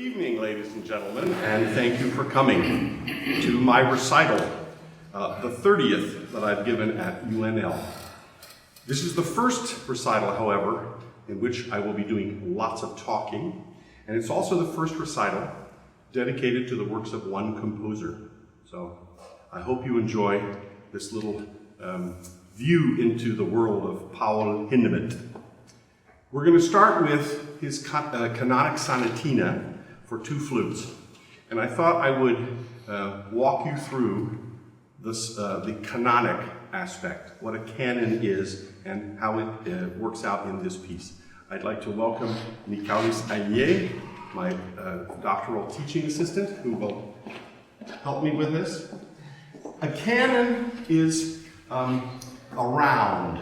evening, ladies and gentlemen, and thank you for coming to my recital, the 30th that I've given at UNL. This is the first recital, however, in which I will be doing lots of talking, and it's also the first recital dedicated to the works of one composer. So I hope you enjoy this little view into the world of Paul Hindemith. We're going to start with his canonic sonatina for two flutes. And I thought I would walk you through this, the canonic aspect, what a canon is, and how it works out in this piece. I'd like to welcome Nicaulis Alliey, my doctoral teaching assistant, who will help me with this. A canon is a round,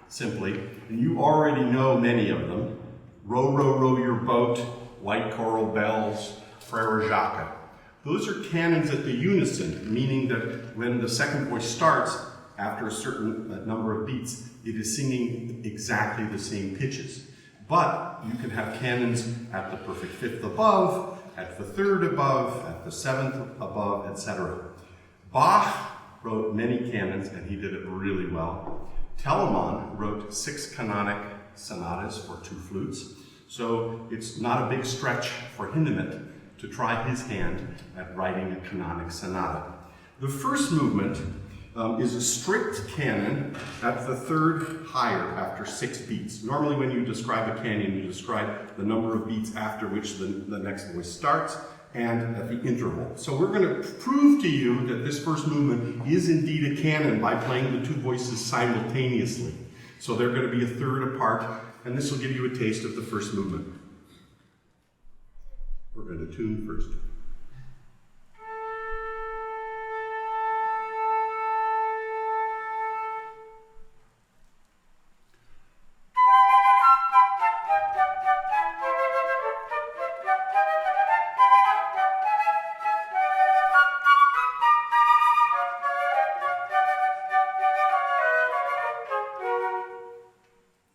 simply, and you already know many of them. Row, row, row your boat, White Coral Bells, Frere Jacques. Those are canons at the unison, meaning that when the second voice starts, after a certain number of beats, it is singing exactly the same pitches. But you can have canons at the perfect fifth above, at the third above, at the seventh above, etc. Bach wrote many canons, and he did it really well. Telemann wrote 6 canonic sonatas for 2 flutes, so it's not a big stretch for Hindemith to try his hand at writing a canonic sonata. The first movement is a strict canon at the third higher after 6 beats. Normally when you describe a canon, you describe the number of beats after which the next voice starts and at the interval. So we're going to prove to you that this first movement is indeed a canon by playing the 2 voices simultaneously. So they're going to be a third apart, and this will give you a taste of the first movement. We're going to tune first.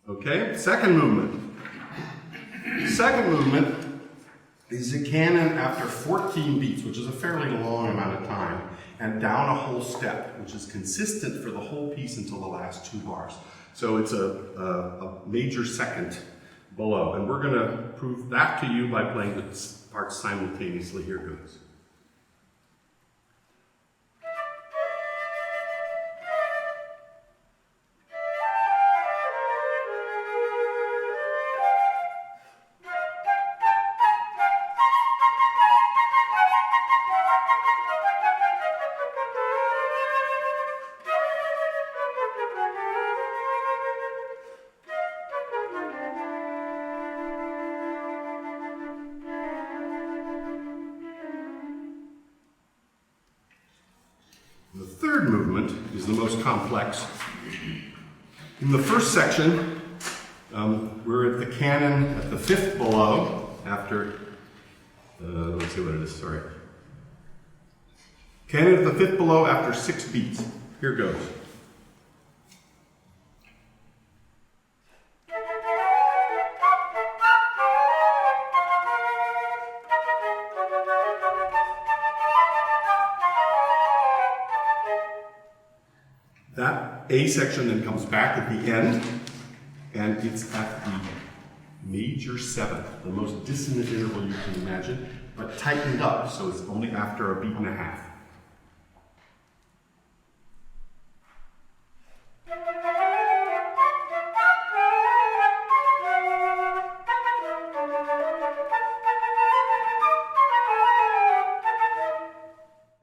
Okay, second movement. Second movement is a canon after 14 beats, which is a fairly long amount of time, and down a whole step, which is consistent for the whole piece until the last 2 bars. So it's a major second below, and we're going to prove that to you by playing the parts simultaneously. Here goes. The third movement is the most complex. In the first section, we're at the canon at the 5th below, after, let's see what it is, sorry. Canon at the 5th below after 6 beats. Here goes. That A section then comes back at the end, and it's at the major 7th, the most dissonant interval you can imagine, but tightened up, so it's only after a beat and a half.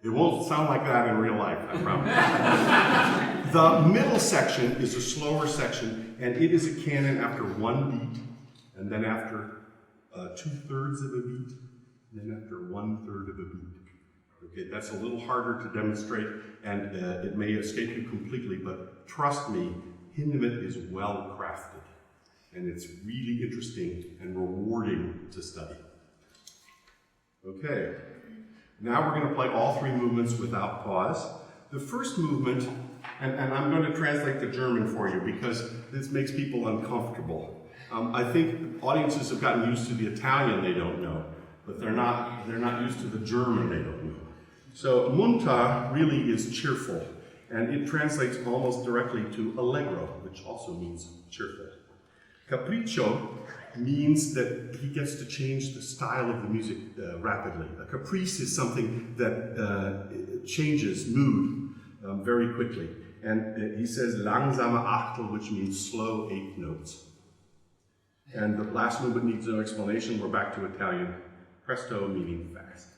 It won't sound like that in real life, I promise. The middle section is a slower section, and it is a canon after 1 beat, and then after 2/3 of a beat, and then after 1/3 of a beat. Okay, that's a little harder to demonstrate, and it may escape you completely, but trust me, Hindemith is well crafted, and it's really interesting and rewarding to study. Okay, now we're going to play all 3 movements without pause. The first movement, and I'm going to translate the German for you because this makes people uncomfortable. I think audiences have gotten used to the Italian they don't know. but they're not used to the German, they don't know. So munter really is cheerful, and it translates almost directly to allegro, which also means cheerful. Capriccio means that he gets to change the style of the music rapidly. A caprice is something that changes mood very quickly. And he says langsame Achtel, which means slow 8 notes. And the last movement needs no explanation. We're back to Italian. Presto meaning fast.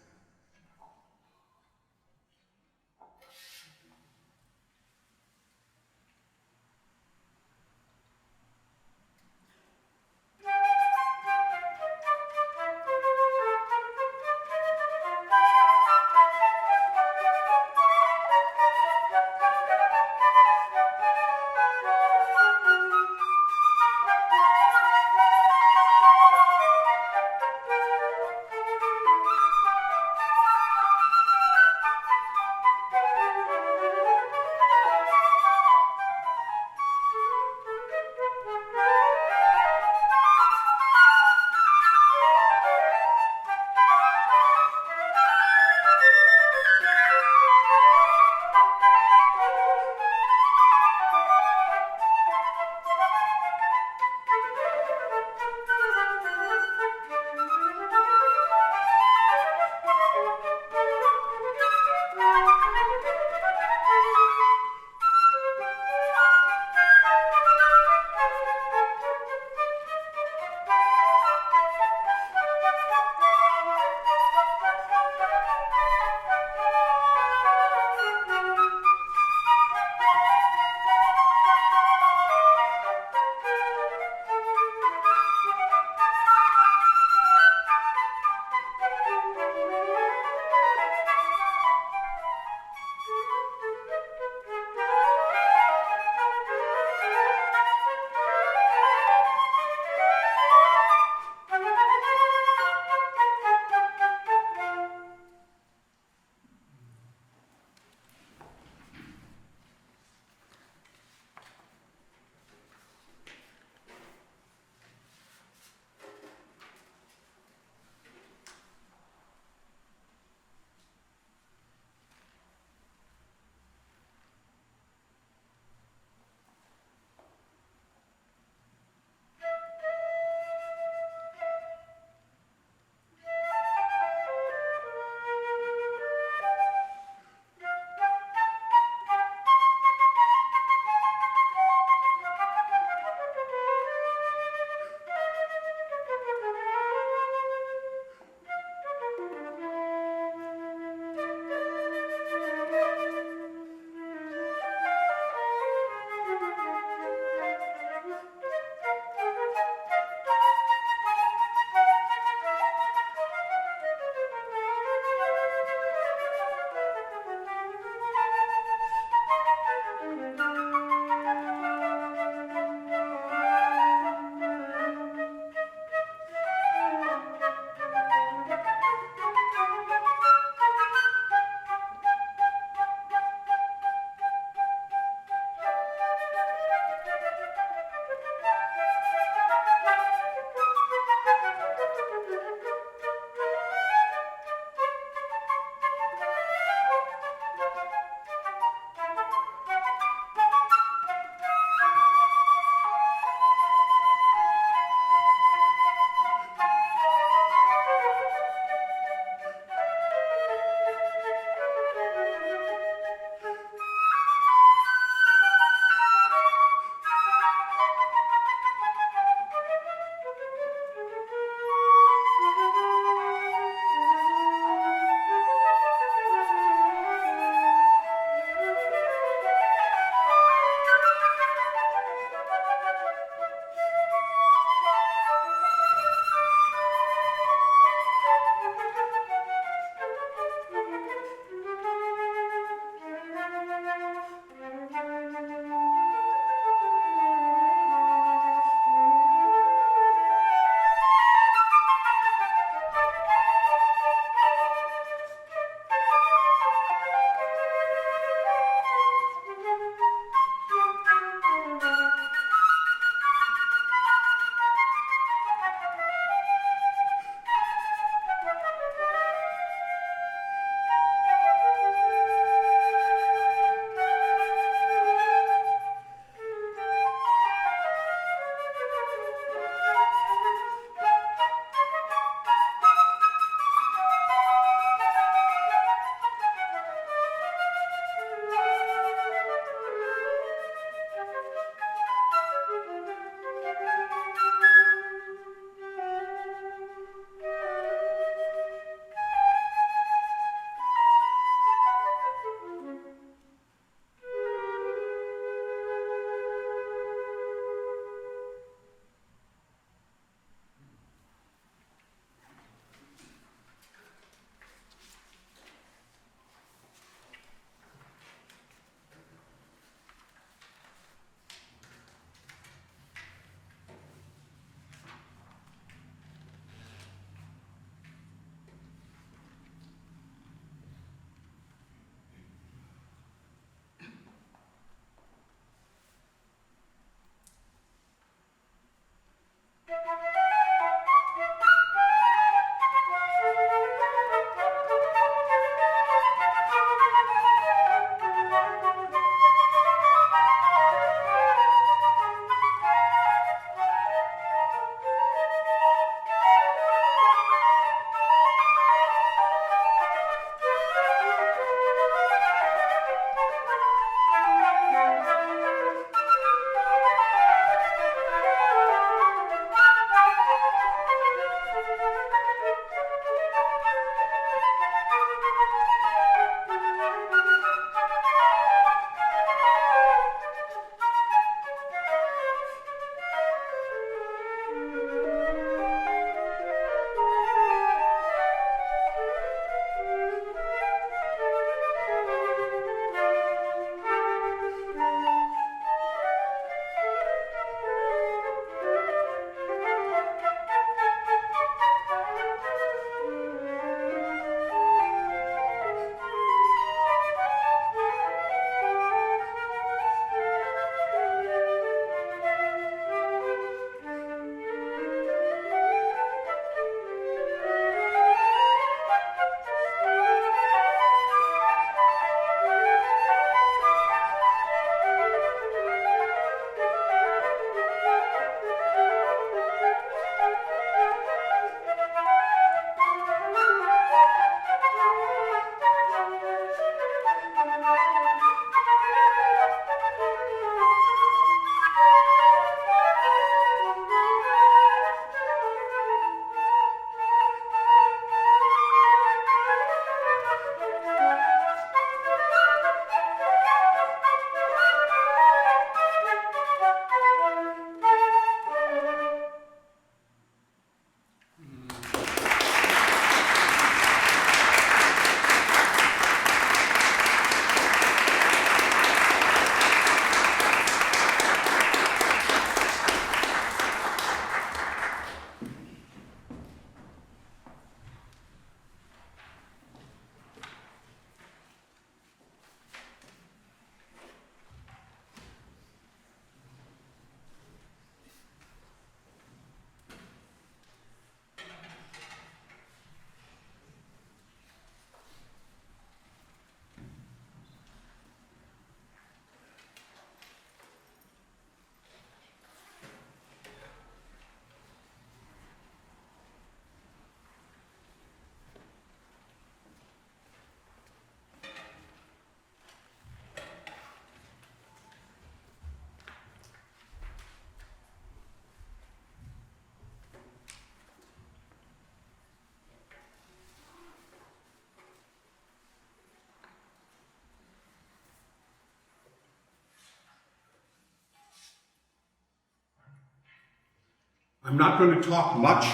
I'm not going to talk much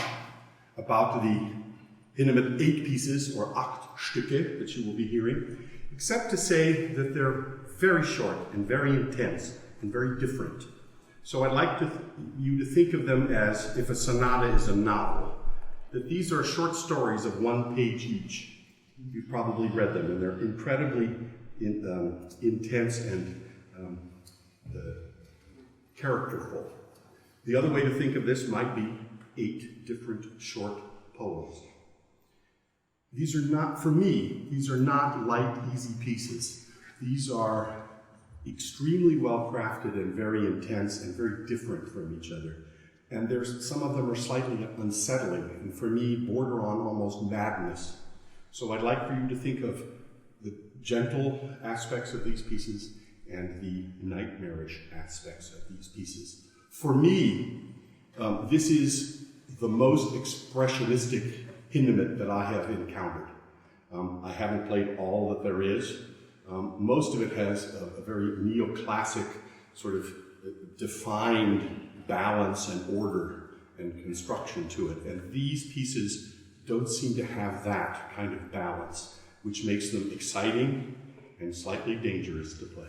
about the Hindemith 8 pieces, or Achtstücke, that you will be hearing, except to say that they're very short and very intense and very different. So I'd like you to think of them as if a sonata is a novel, that these are short stories of 1 page each. You've probably read them, and they're incredibly intense and characterful. The other way to think of this might be 8 different short poems. These are not, for me, these are not light, easy pieces. These are extremely well crafted and very intense and very different from each other. And some of them are slightly unsettling, and for me, border on almost madness. So I'd like for you to think of the gentle aspects of these pieces and the nightmarish aspects of these pieces. For me, this is the most expressionistic Hindemith that I have encountered. I haven't played all that there is. Most of it has a very neoclassic sort of defined balance and order and construction to it. And these pieces don't seem to have that kind of balance, which makes them exciting and slightly dangerous to play.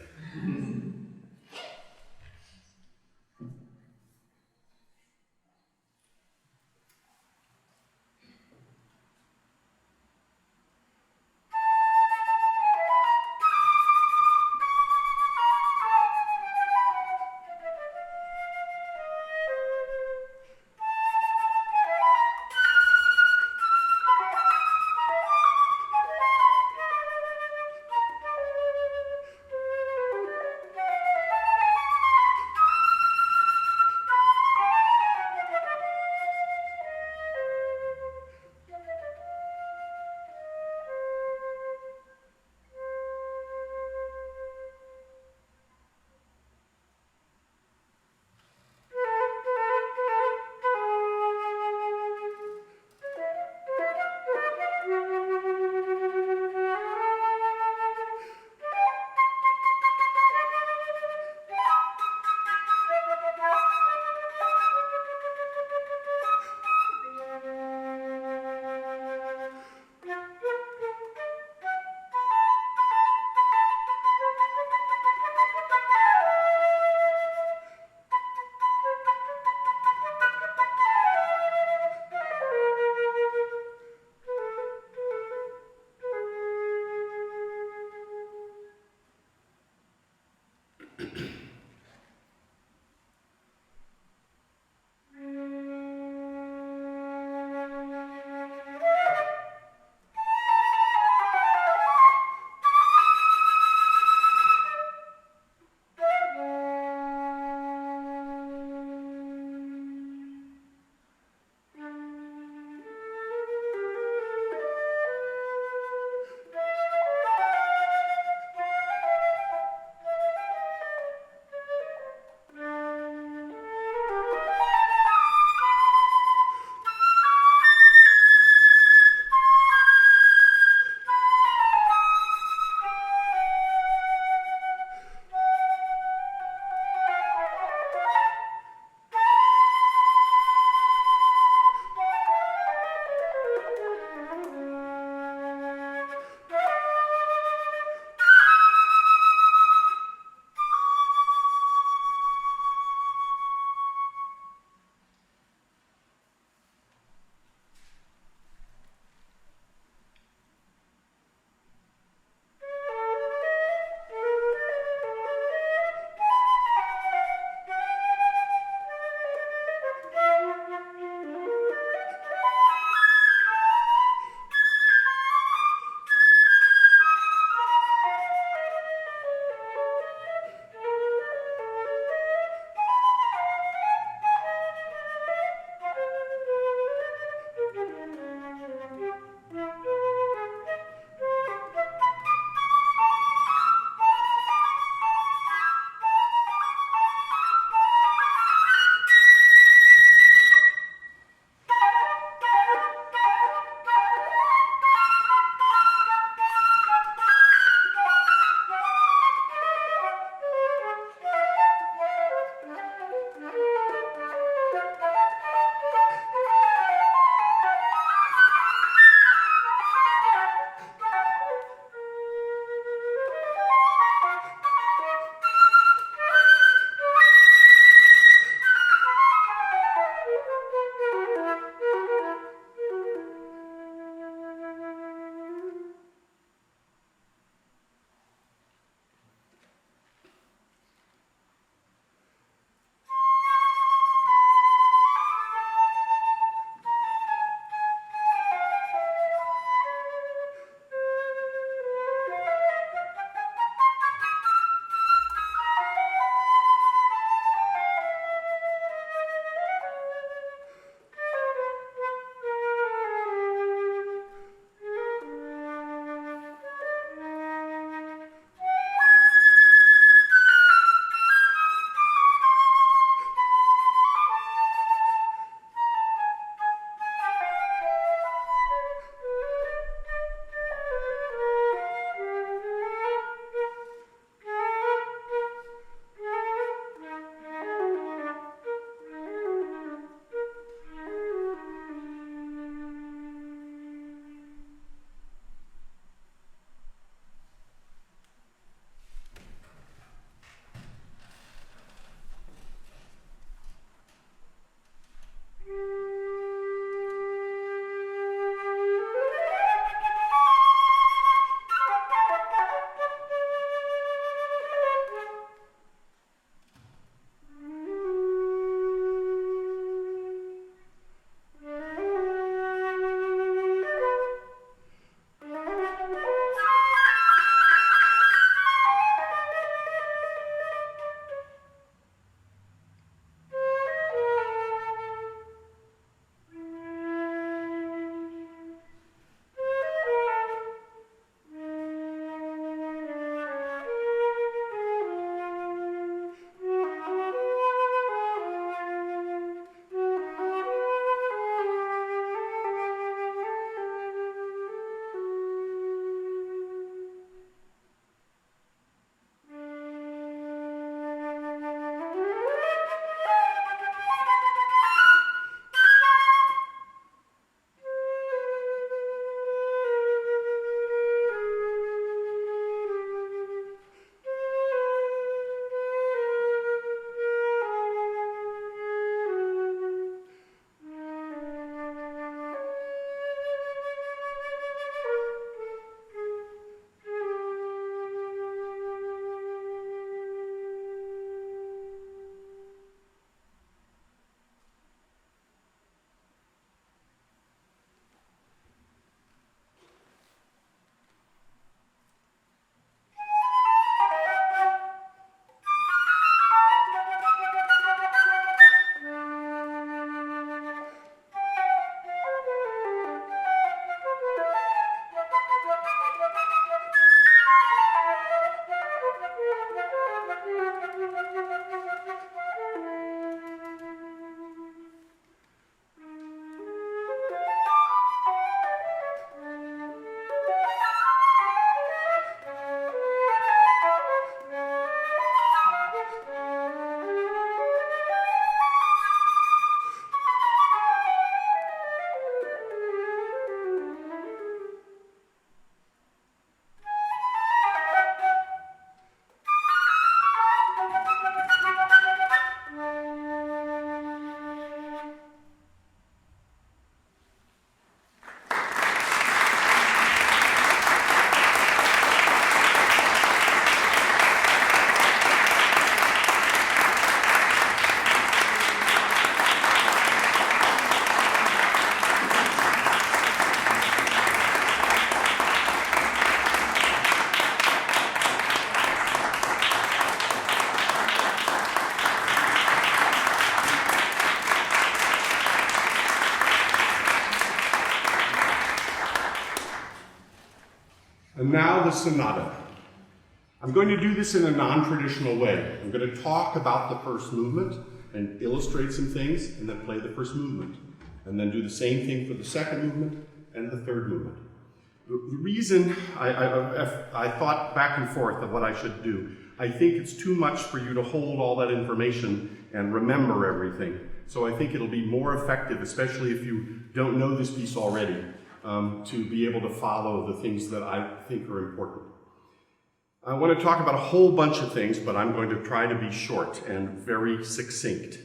And now the sonata. I'm going to do this in a non-traditional way. I'm going to talk about the first movement and illustrate some things, and then play the first movement. And then do the same thing for the second movement and the third movement. The reason I thought back and forth of what I should do, I think it's too much for you to hold all that information and remember everything. So I think it'll be more effective, especially if you don't know this piece already, to be able to follow the things that I think are important. I want to talk about a whole bunch of things, but I'm going to try to be short and very succinct.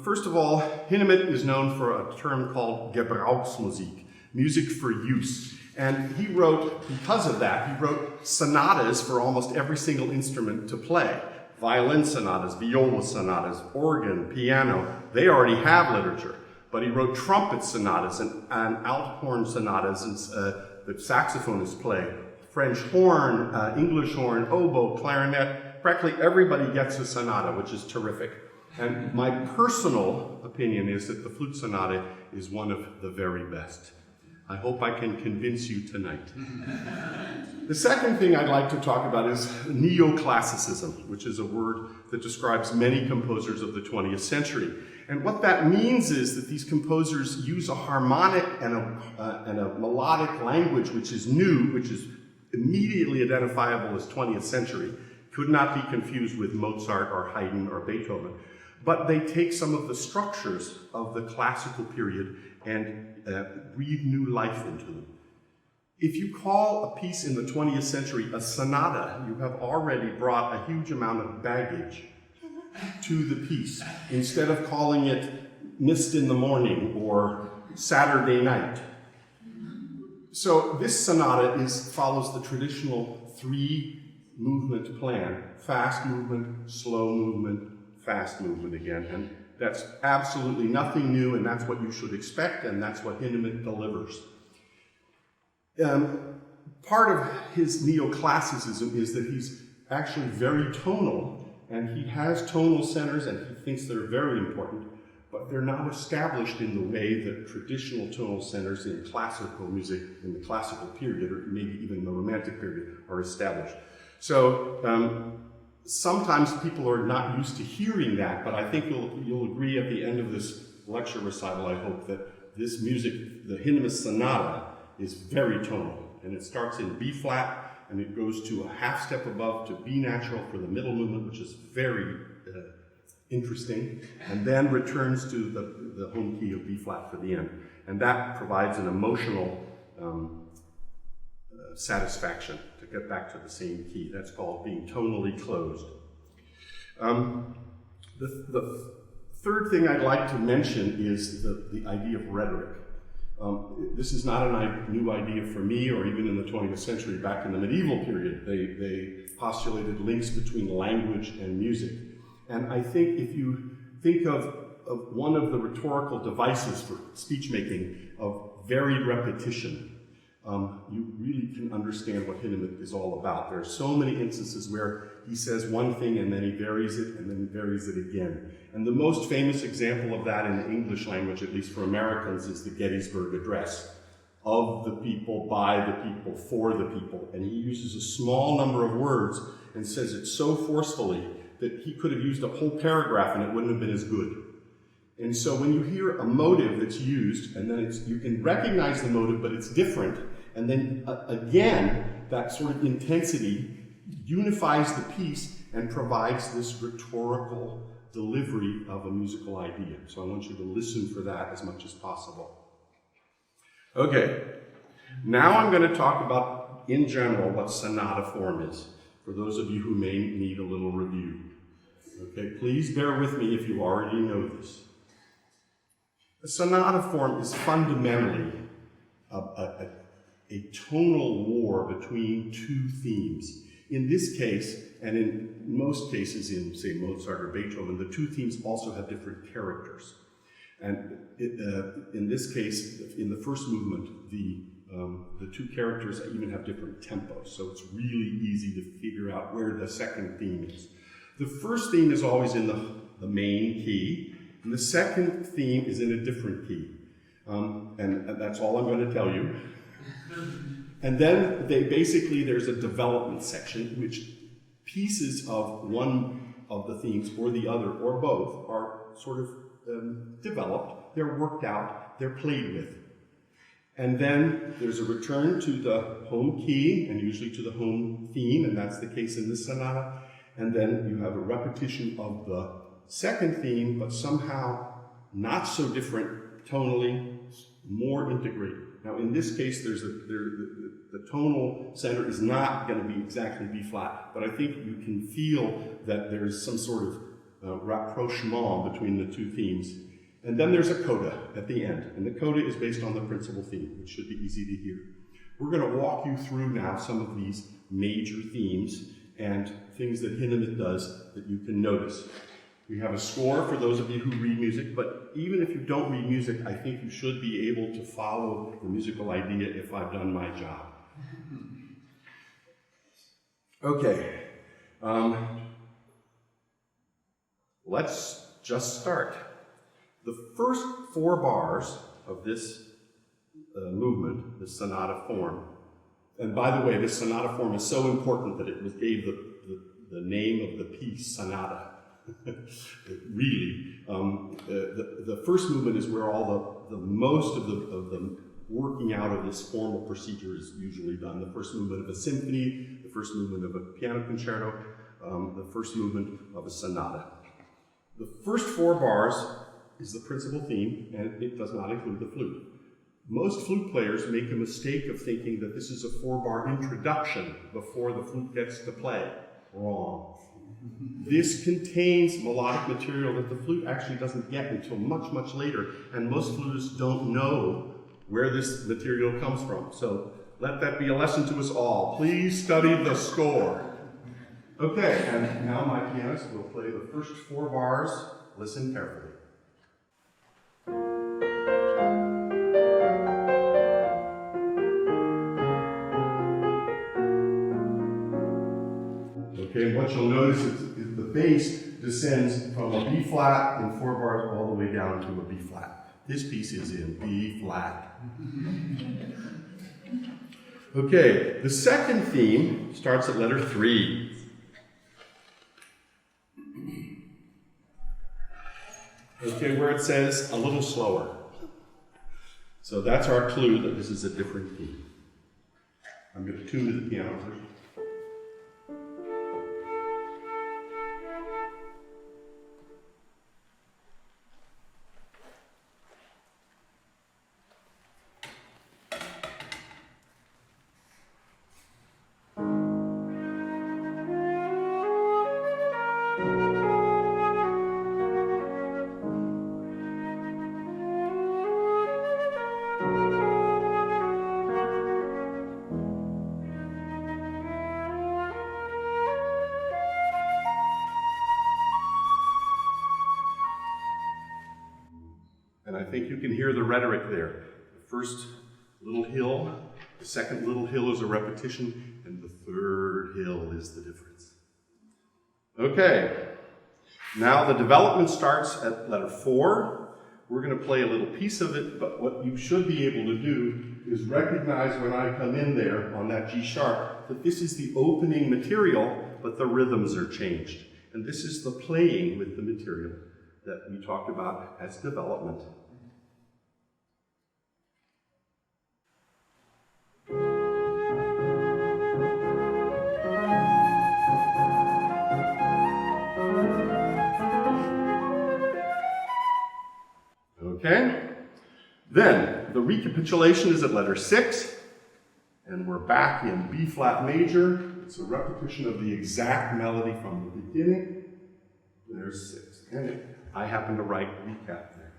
First of all, Hindemith is known for a term called Gebrauchsmusik, music for use. And he wrote, because of that, he wrote sonatas for almost every single instrument to play. Violin sonatas, viola sonatas, organ, piano, they already have literature. But he wrote trumpet sonatas and alt horn sonatas that saxophonists play. French horn, English horn, oboe, clarinet. Practically everybody gets a sonata, which is terrific. And my personal opinion is that the flute sonata is one of the very best. I hope I can convince you tonight. The second thing I'd like to talk about is neoclassicism, which is a word that describes many composers of the 20th century. And what that means is that these composers use a harmonic and a melodic language which is new, which is immediately identifiable as 20th century, could not be confused with Mozart or Haydn or Beethoven. But they take some of the structures of the classical period and breathe new life into them. If you call a piece in the 20th century a sonata, you have already brought a huge amount of baggage to the piece, instead of calling it Mist in the Morning or Saturday Night. So this sonata follows the traditional 3-movement plan: fast movement, slow movement, fast movement again. And that's absolutely nothing new, and that's what you should expect, and that's what Hindemith delivers. Part of his neoclassicism is that he's actually very tonal, and he has tonal centers, and he thinks they're very important, but they're not established in the way that traditional tonal centers in classical music in the classical period, or maybe even the Romantic period, are established. So sometimes people are not used to hearing that, but I think you'll agree at the end of this lecture recital, I hope, that this music, the Hindemith sonata, is very tonal. And it starts in B flat, and it goes to a half step above to B natural for the middle movement, which is very interesting, and then returns to the home key of B flat for the end. And that provides an emotional satisfaction to get back to the same key. That's called being tonally closed. The third thing I'd like to mention is the idea of rhetoric. This is not a new idea for me, or even in the 20th century. Back in the medieval period, they postulated links between language and music. And I think if you think of one of the rhetorical devices for speech making of varied repetition, you really can understand what Hindemith is all about. There are so many instances where he says one thing and then he varies it and then he varies it again. And the most famous example of that in the English language, at least for Americans, is the Gettysburg Address. Of the people, by the people, for the people. And he uses a small number of words and says it so forcefully that he could have used a whole paragraph and it wouldn't have been as good. And so when you hear a motive that's used, and then you can recognize the motive, but it's different, and then again, that sort of intensity unifies the piece and provides this rhetorical delivery of a musical idea. So I want you to listen for that as much as possible. Okay, now I'm going to talk about, in general, what sonata form is, for those of you who may need a little review. Okay, please bear with me if you already know this. A sonata form is fundamentally a tonal war between two themes. In this case, and in most cases in, say, Mozart or Beethoven, the two themes also have different characters. And in this case, in the first movement, the two characters even have different tempos, so it's really easy to figure out where the second theme is. The first theme is always in the main key, and the second theme is in a different key. And that's all I'm going to tell you. And then there's a development section, which pieces of one of the themes or the other or both are sort of developed, they're worked out, they're played with. And then there's a return to the home key and usually to the home theme, and that's the case in this sonata. And then you have a repetition of the second theme, but somehow not so different tonally, more integrated. Now in this case, the tonal center is not going to be exactly B flat, but I think you can feel that there's some sort of rapprochement between the two themes. And then there's a coda at the end, and the coda is based on the principal theme, which should be easy to hear. We're going to walk you through now some of these major themes and things that Hindemith does that you can notice. We have a score for those of you who read music, but even if you don't read music, I think you should be able to follow the musical idea if I've done my job. Okay, let's just start. The first 4 bars of this movement, this sonata form, and by the way, this sonata form is so important that it gave the name of the piece, sonata. Really, the first movement is where all the most of the working out of this formal procedure is usually done. The first movement of a symphony, the first movement of a piano concerto, the first movement of a sonata. The first 4 bars is the principal theme, and it does not include the flute. Most flute players make a mistake of thinking that this is a 4-bar introduction before the flute gets to play. Wrong. This contains melodic material that the flute actually doesn't get until much, much later, and most flutists don't know where this material comes from. So let that be a lesson to us all. Please study the score. Okay, and now my pianist will play the first 4 bars. Listen carefully. Okay, and what you'll notice is the bass descends from a B flat in 4 bars all the way down to a B flat. This piece is in B flat. Okay, the second theme starts at letter 3. Okay, where it says a little slower. So that's our clue that this is a different theme. I'm going to tune to the piano first. And I think you can hear the rhetoric there. The first little hill, the second little hill is a repetition, and the third hill is the difference. Okay, now the development starts at letter 4. We're going to play a little piece of it, but what you should be able to do is recognize when I come in there on that G sharp that this is the opening material, but the rhythms are changed. And this is the playing with the material that we talked about as development. Okay? Then, the recapitulation is at letter 6, and we're back in B flat major. It's a repetition of the exact melody from the beginning. There's 6. And I happen to write recap there.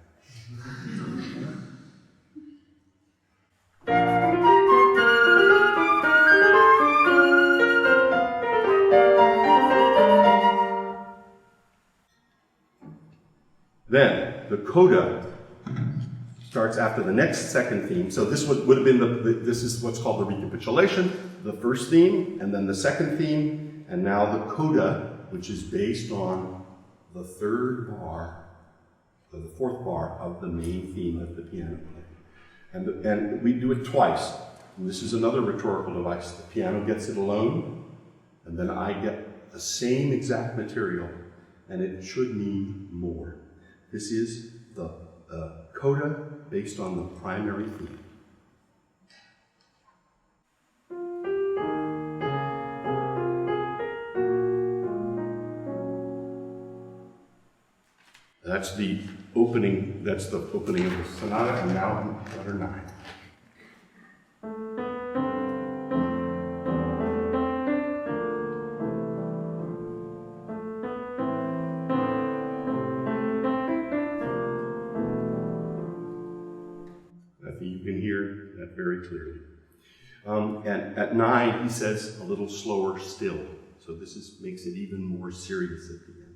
Then, the coda starts after the next second theme. So this would have been this is what's called the recapitulation, the first theme, and then the second theme, and now the coda, which is based on the 3rd bar, or the 4th bar of the main theme of the piano play. And we do it twice. And this is another rhetorical device. The piano gets it alone, and then I get the same exact material, and it should mean more. This is the coda based on the primary theme. That's the opening of the sonata, and now letter 9. I think you can hear that very clearly. And at 9, he says a little slower still. So this makes it even more serious at the end.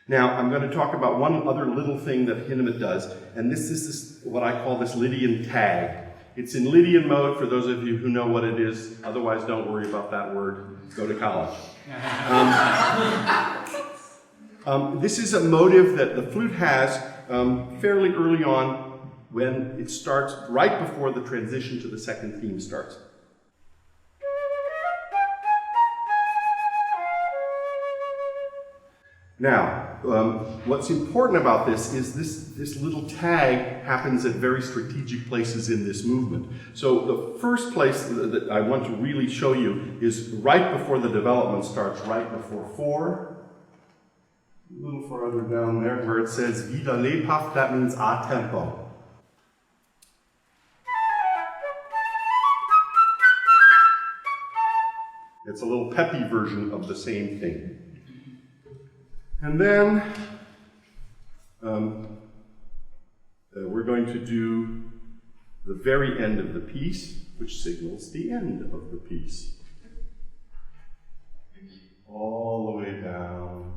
Now, I'm going to talk about one other little thing that Hindemith does, and this is what I call this Lydian tag. It's in Lydian mode for those of you who know what it is. Otherwise, don't worry about that word. Go to college. This is a motive that the flute has fairly early on when it starts right before the transition to the second theme starts. Now, what's important about this is this little tag happens at very strategic places in this movement. So the first place that I want to really show you is right before the development starts, right before 4. A little farther down there where it says wieder lebhaft, that means a tempo. It's a little peppy version of the same thing. And then we're going to do the very end of the piece, which signals the end of the piece. All the way down.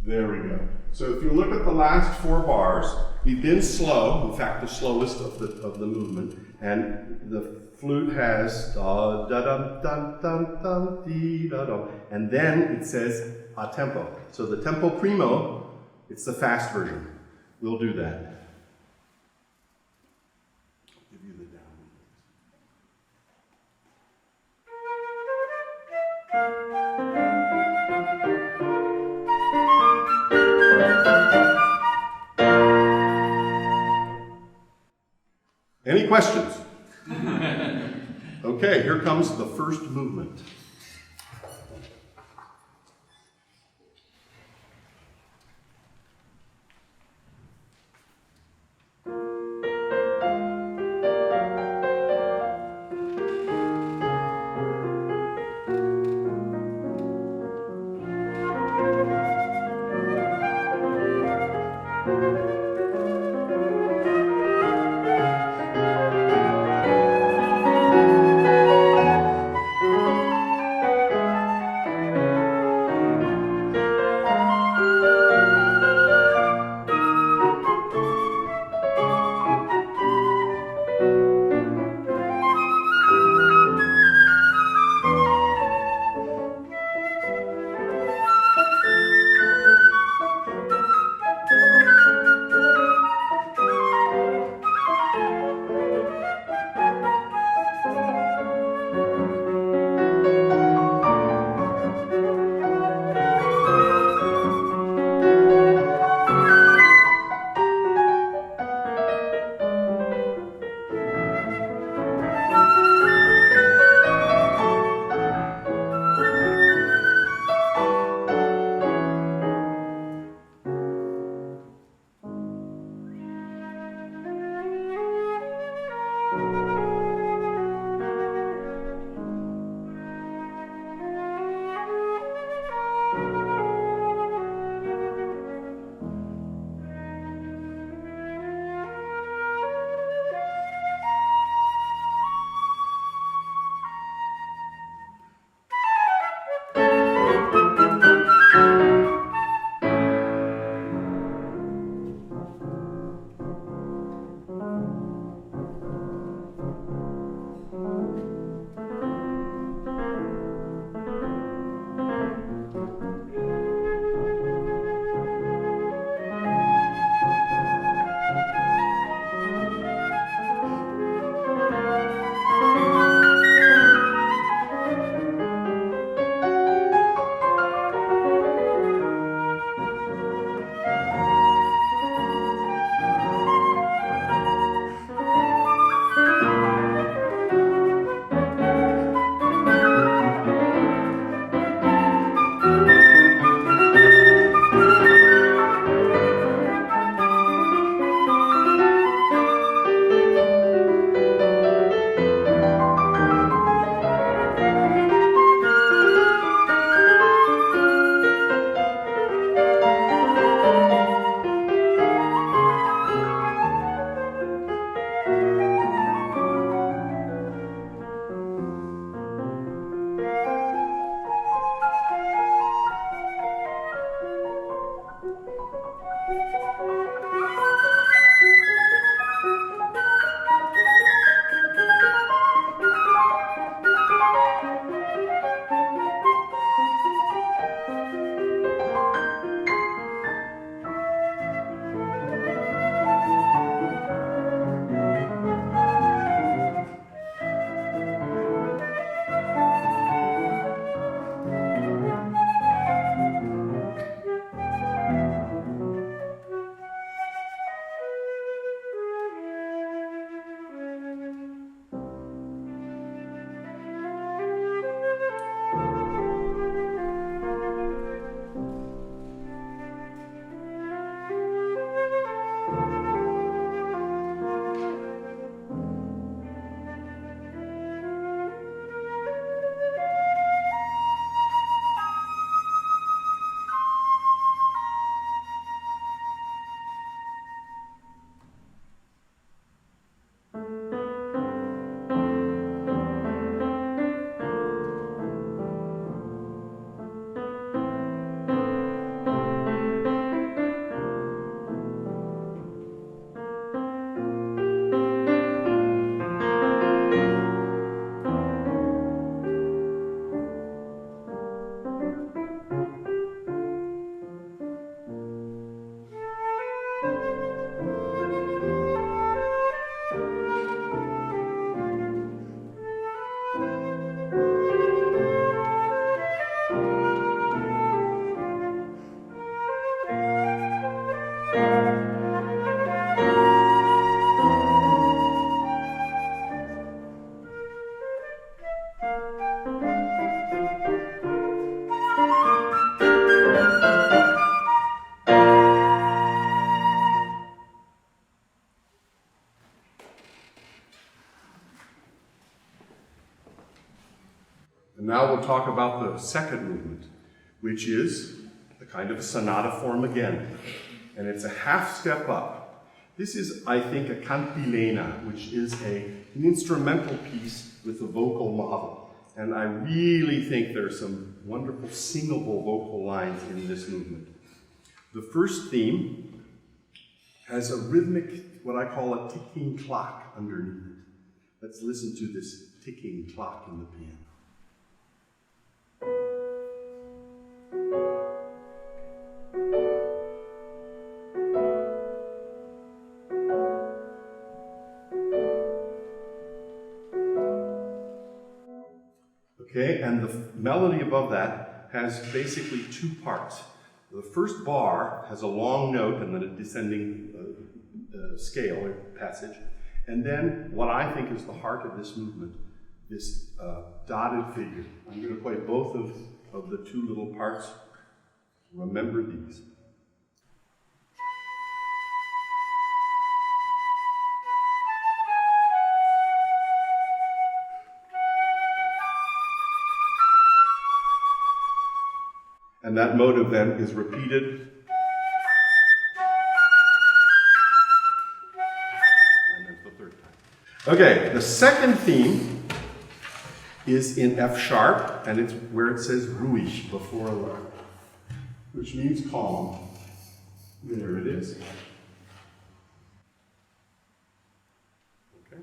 There we go. So if you look at the last 4 bars, we've been slow, in fact the slowest of the movement, and the flute has da da dum dum dum dum dee da dum, and then it says a tempo. So the tempo primo, it's the fast version. We'll do that. I'll give you the down. Any questions? Okay, here comes the first movement. And now we'll talk about the second movement, which is a kind of a sonata form again. And it's a half step up. This is, I think, a cantilena, which is an instrumental piece with a vocal model. And I really think there's some wonderful singable vocal lines in this movement. The first theme has a rhythmic, what I call a ticking clock underneath it. Let's listen to this ticking clock in the piano. Okay, and the melody above that has basically two parts. The first bar has a long note and then a descending scale or passage. And then what I think is the heart of this movement, this dotted figure. I'm going to play both of the two little parts. Remember these. And that motive then is repeated. And that's the third time. Okay, the second theme is in F sharp, and it's where it says ruhig before a line, which means calm. There it is. Okay.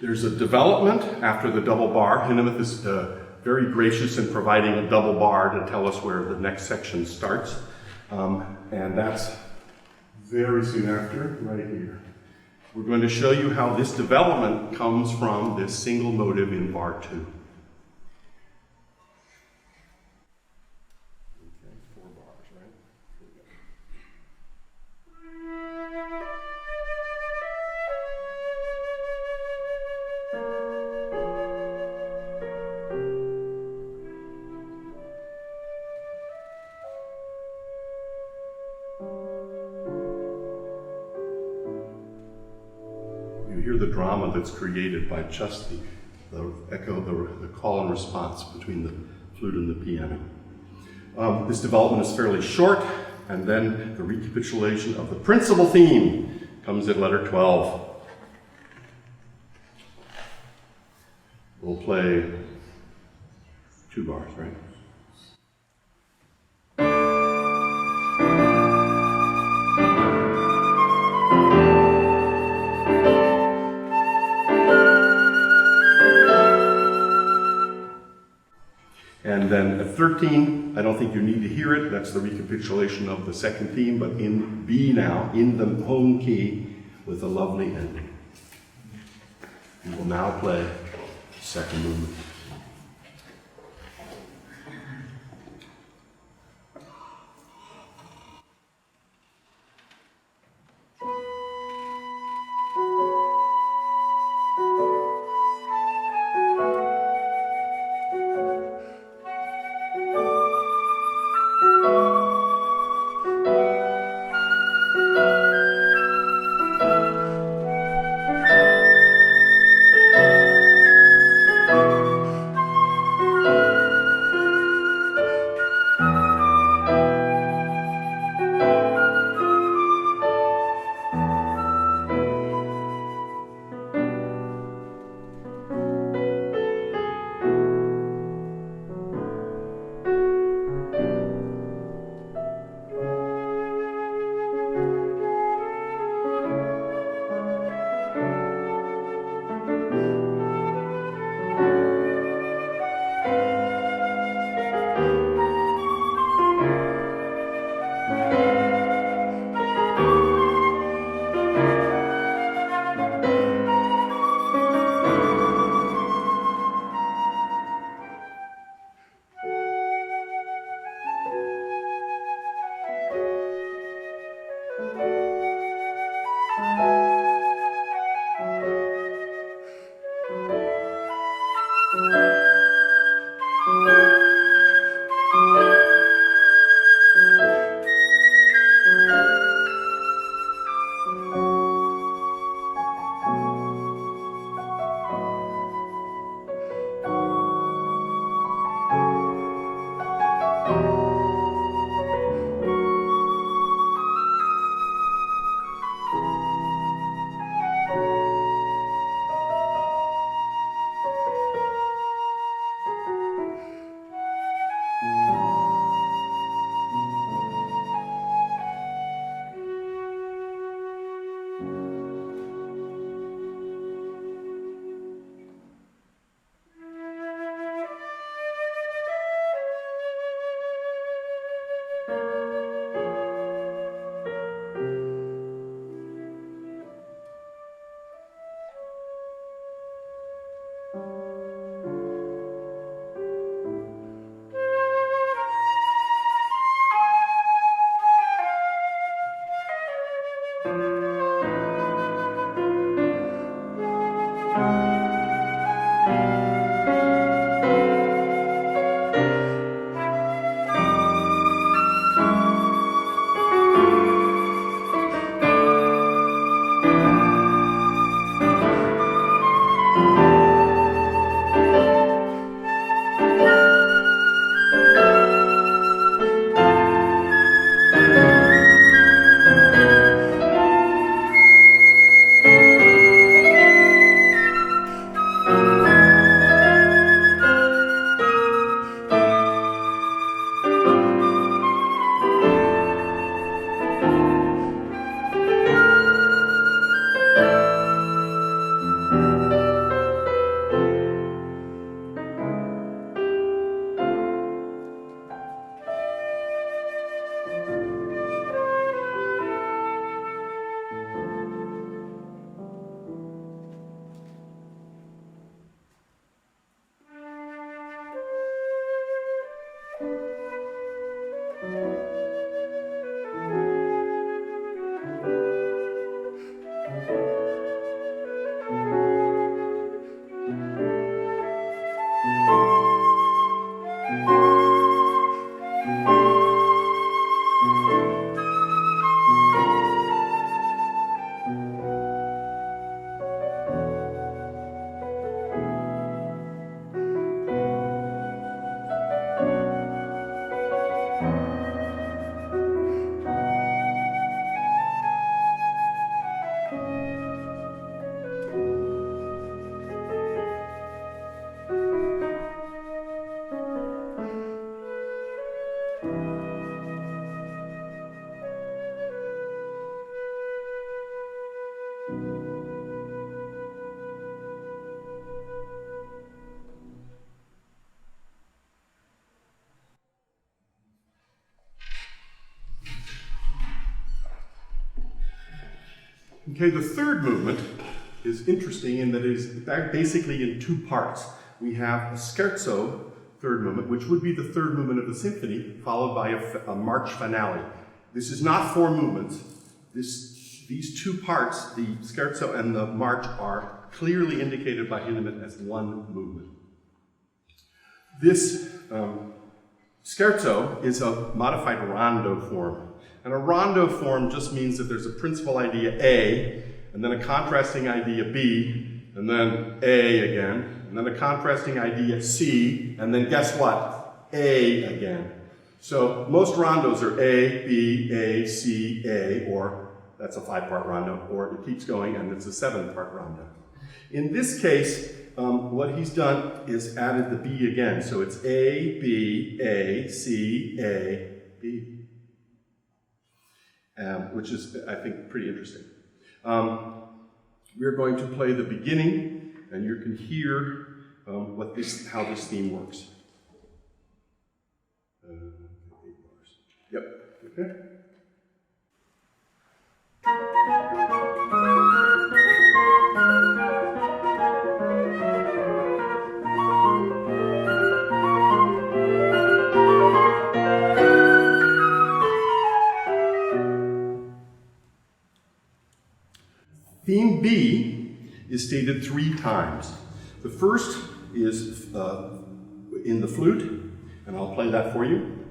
There's a development after the double bar. Hindemith is very gracious in providing a double bar to tell us where the next section starts. And that's very soon after, right here. We're going to show you how this development comes from this single motive in bar 2. Okay, 4 bars, right? Here we go. You hear the drama that's created by just the echo, the call and response between the flute and the piano. This development is fairly short, and then the recapitulation of the principal theme comes at letter 12. We'll play 2 bars, right? And then at 13, I don't think you need to hear it. That's the recapitulation of the second theme, but in B now, in the home key, with a lovely ending. We will now play the second movement. Okay, the third movement is interesting in that it is basically in two parts. We have a scherzo third movement, which would be the third movement of the symphony, followed by a march finale. This is not four movements. These two parts, the scherzo and the march, are clearly indicated by Hindemith as one movement. This scherzo is a modified rondo form. And a rondo form just means that there's a principal idea A, and then a contrasting idea B, and then A again, and then a contrasting idea C, and then guess what? A again. So most rondos are A, B, A, C, A, or that's a 5-part rondo, or it keeps going and it's a 7-part rondo. In this case, what he's done is added the B again. So it's A, B, A, C, A, B. Which is, I think, pretty interesting. We're going to play the beginning, and you can hear how this theme works. Yep. Okay. Theme B is stated 3 times. The first is in the flute, and I'll play that for you.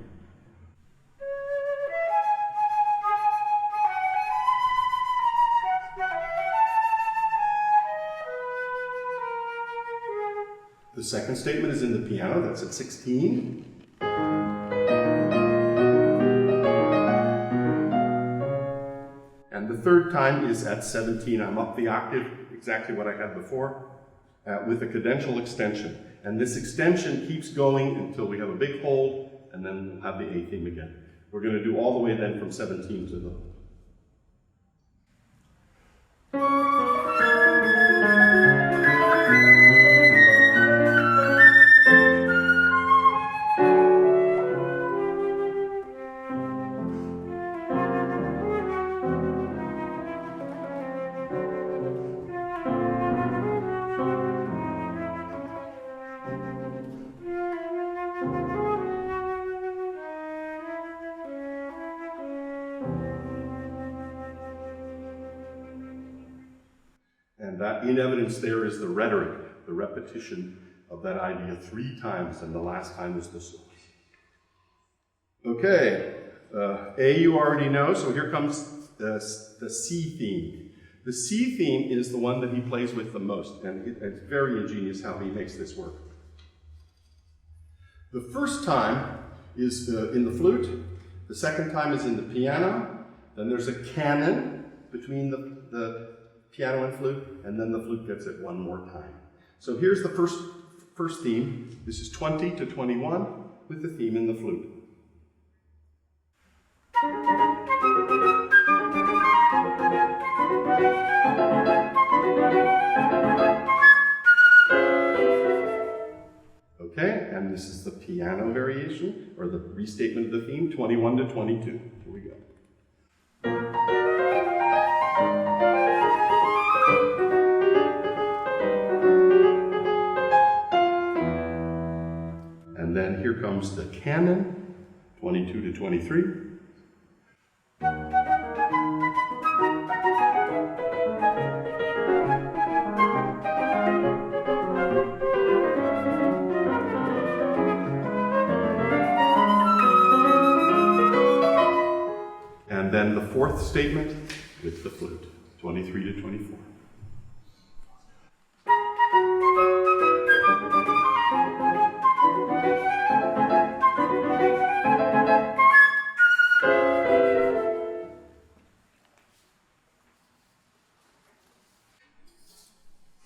The second statement is in the piano, that's at 16. And the third time is at 17. I'm up the octave, exactly what I had before, with a cadential extension. And this extension keeps going until we have a big hold, and then we'll have the A theme again. We're going to do all the way then from 17 to the... And that in evidence there is the rhetoric, the repetition of that idea 3 times, and the last time is the source. Okay, A you already know, so here comes the C theme. The C theme is the one that he plays with the most, and it's very ingenious how he makes this work. The first time is in the flute, the second time is in the piano, then there's a canon between the piano and flute, and then the flute gets it one more time. So here's the first theme. This is 20 to 21 with the theme in the flute. Okay, and this is the piano variation, or the restatement of the theme, 21 to 22. Here we go. And then here comes the canon, 22 to 23. And then the fourth statement with the flute, 23 to 24.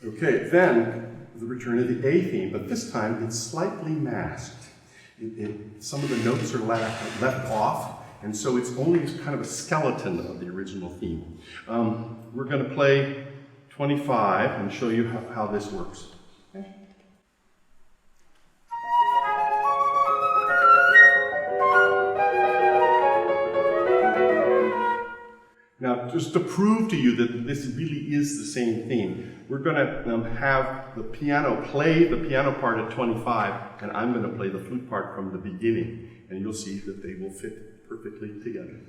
Okay, then the return of the A theme, but this time it's slightly masked. Some of the notes are left off, and so it's only kind of a skeleton of the original theme. We're going to play 25 and show you how this works. Okay? Now, just to prove to you that this really is the same theme, we're going to have the piano play the piano part at 25, and I'm going to play the flute part from the beginning, and you'll see that they will fit perfectly together.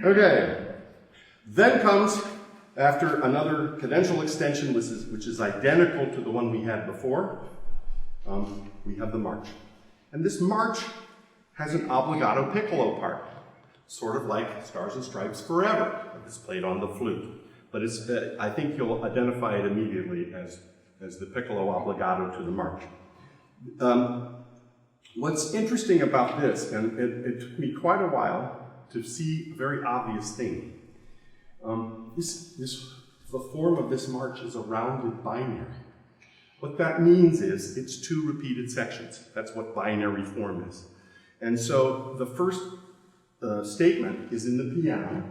Okay, then comes, after another cadential extension, which is identical to the one we had before, we have the march. And this march has an obbligato piccolo part, sort of like Stars and Stripes Forever. It's played on the flute. But it's, I think you'll identify it immediately as the piccolo obbligato to the march. What's interesting about this, and it took me quite a while to see a very obvious thing. The form of this march is a rounded binary. What that means is it's two repeated sections. That's what binary form is. And so the first statement is in the piano,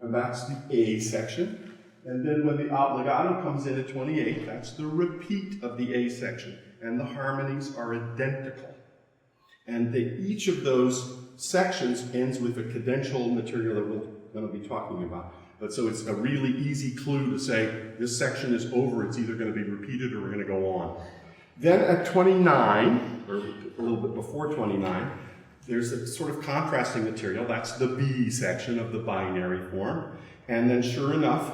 and that's the A section. And then when the obbligato comes in at 28, that's the repeat of the A section. And the harmonies are identical. And each of those sections ends with a cadential material that we're going to be talking about. But so it's a really easy clue to say this section is over, it's either going to be repeated or we're going to go on. Then at 29, or a little bit before 29, there's a sort of contrasting material. That's the B section of the binary form. And then sure enough,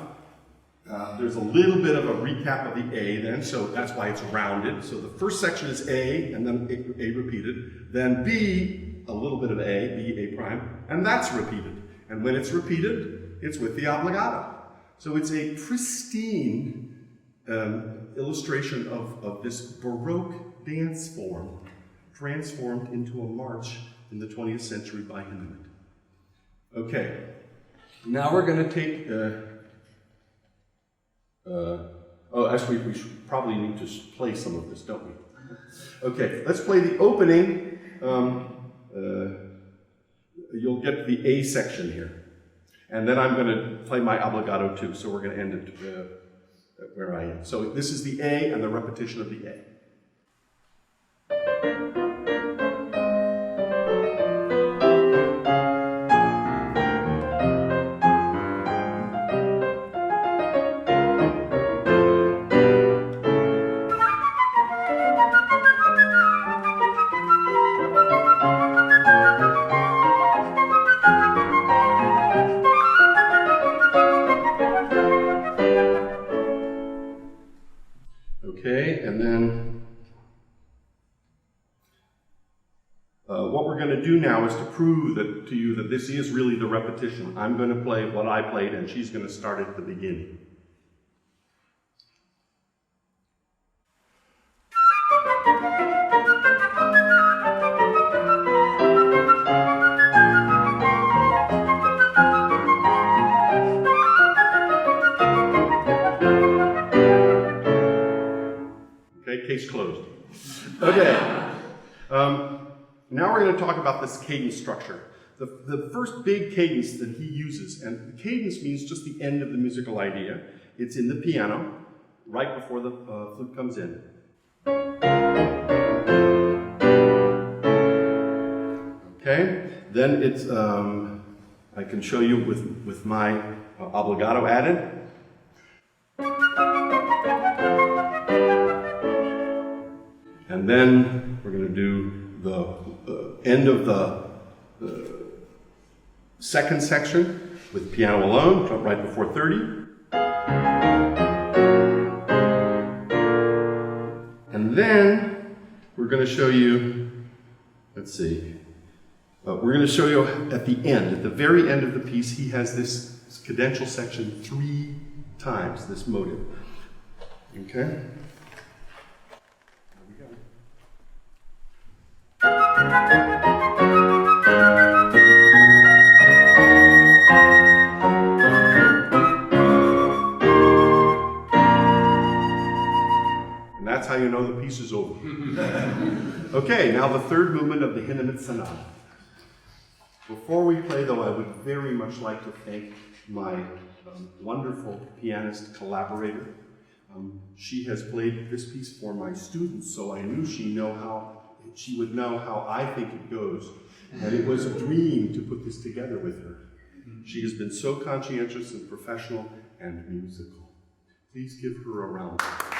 there's a little bit of a recap of the A then, so that's why it's rounded. So the first section is A, and then A repeated. Then B, a little bit of A, B, A prime, and that's repeated. And when it's repeated, it's with the obbligato. So it's a pristine illustration of this Baroque dance form transformed into a march in the 20th century by Hindemith. Okay, now we're going to take... actually, we should probably need to play some of this, don't we? Okay, let's play the opening. You'll get the A section here. And then I'm going to play my obbligato too, so we're going to end it where I am. So this is the A and the repetition of the A. Do now is to prove to you that this is really the repetition. I'm going to play what I played, and she's going to start at the beginning. Okay, case closed. Okay. Now we're going to talk about this cadence structure. The first big cadence that he uses, and the cadence means just the end of the musical idea. It's in the piano, right before the flute comes in. Okay, then it's, I can show you with my obbligato added. And then we're going to do the end of the second section with piano alone, right before 30. And then we're going to show you, let's see, we're going to show you at the end, at the very end of the piece, he has this cadential section 3 times, this motive. Okay? And that's how you know the piece is over. Okay, now the third movement of the Hindemith Sonata. Before we play, though, I would very much like to thank my wonderful pianist collaborator, She has played this piece for my students, so I knew she would know how I think it goes. And it was a dream to put this together with her. She has been so conscientious and professional and musical. Please give her a round of applause.